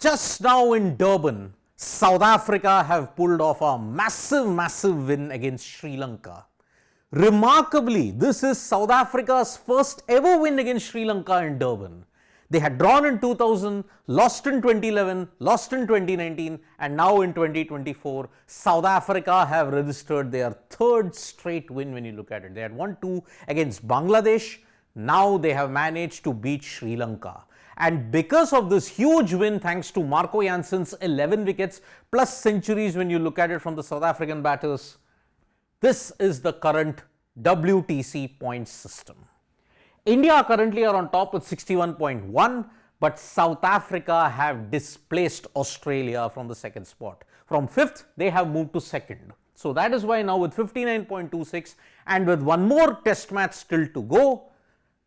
Just now in Durban, South Africa have pulled off a massive win against Sri Lanka. Remarkably, this is South Africa's first ever win against Sri Lanka in Durban. They had drawn in 2000, lost in 2011, lost in 2019 and now in 2024, South Africa have registered their third straight win when you look at it. They had won 2 against Bangladesh, now they have managed to beat Sri Lanka. And because of this huge win, thanks to Marco Janssen's 11 wickets plus centuries when you look at it from the South African batters, this is the current WTC points system. India currently are on top with 61.1, but South Africa have displaced Australia from the second spot. From 5th, they have moved to 2nd. So that is why now with 59.26 and with one more test match still to go,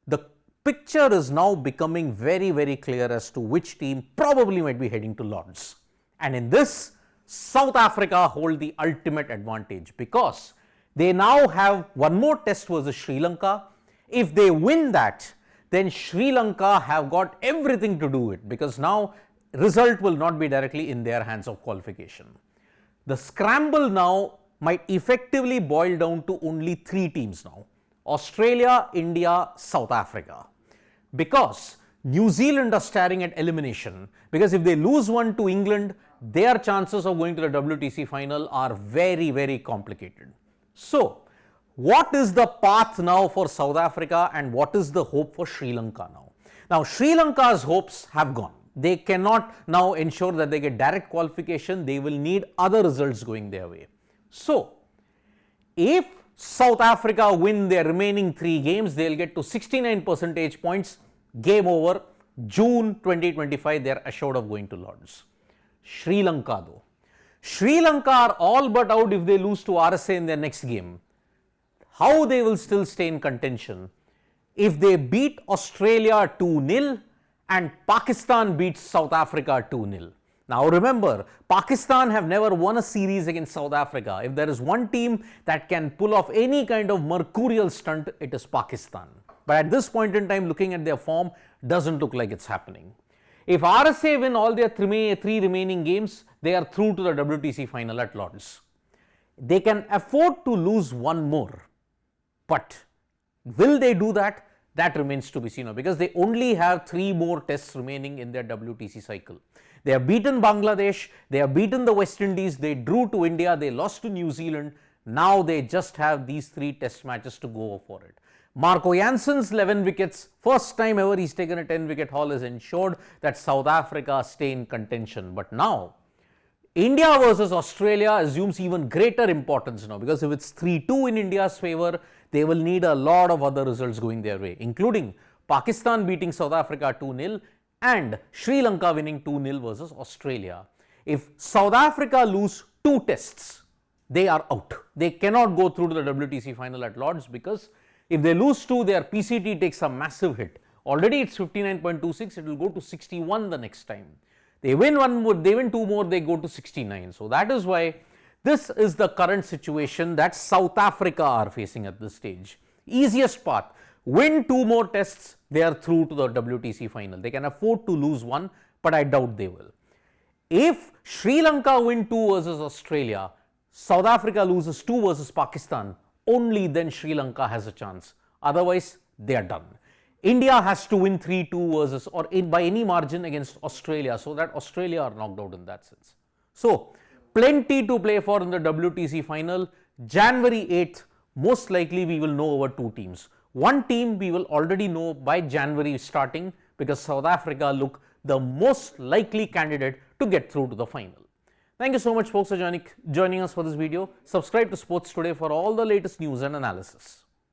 the picture is now becoming very clear as to which team probably might be heading to Lord's. And in this, South Africa hold the ultimate advantage because they now have one more test versus Sri Lanka. If they win that, then Sri Lanka have got everything to do it because now result will not be directly in their hands of qualification. The scramble now might effectively boil down to only 3 teams now: Australia, India, South Africa. Because New Zealand are staring at elimination, because if they lose one to England, their chances of going to the WTC final are very complicated. So, what is the path now for South Africa and what is the hope for Sri Lanka now? Now, Sri Lanka's hopes have gone. They cannot now ensure that they get direct qualification. They will need other results going their way. So, if South Africa win their remaining 3 games, they will get to 69 percentage points. Game over. June 2025, they are assured of going to Lord's. Sri Lanka though. Sri Lanka are all but out if they lose to RSA in their next game. How they will still stay in contention? If they beat Australia 2-0 and Pakistan beats South Africa 2-0. Now remember, Pakistan have never won a series against South Africa. If there is one team that can pull off any kind of mercurial stunt, it is Pakistan. But at this point in time, looking at their form, doesn't look like it's happening. If RSA win all their 3 remaining games, they are through to the WTC final at Lord's. They can afford to lose one more. But will they do that? That remains to be seen because they only have 3 more tests remaining in their WTC cycle. They have beaten Bangladesh, they have beaten the West Indies, they drew to India, they lost to New Zealand. Now they just have these 3 test matches to go for it. Marco Janssen's 11 wickets, first time ever he's taken a 10-wicket haul, has ensured that South Africa stay in contention. But now, India versus Australia assumes even greater importance now because if it's 3-2 in India's favour, they will need a lot of other results going their way, including Pakistan beating South Africa 2-0 and Sri Lanka winning 2-0 versus Australia. If South Africa lose 2 tests, they are out. They cannot go through to the WTC final at Lord's because if they lose 2, their PCT takes a massive hit. Already it's 59.26, it will go to 61 the next time. They win 1 more, they win 2 more, they go to 69. So that is why this is the current situation that South Africa are facing at this stage. Easiest path, win 2 more tests, they are through to the WTC final. They can afford to lose 1, but I doubt they will. If Sri Lanka win 2 versus Australia, South Africa loses 2 versus Pakistan, only then Sri Lanka has a chance. Otherwise, they are done. India has to win 3-2 versus or by any margin against Australia so that Australia are knocked out in that sense. So, plenty to play for in the WTC final. January 8th, most likely we will know over 2 teams. One team we will already know by January starting because South Africa look the most likely candidate to get through to the final. Thank you so much folks for joining us for this video. Subscribe to Sports Today for all the latest news and analysis.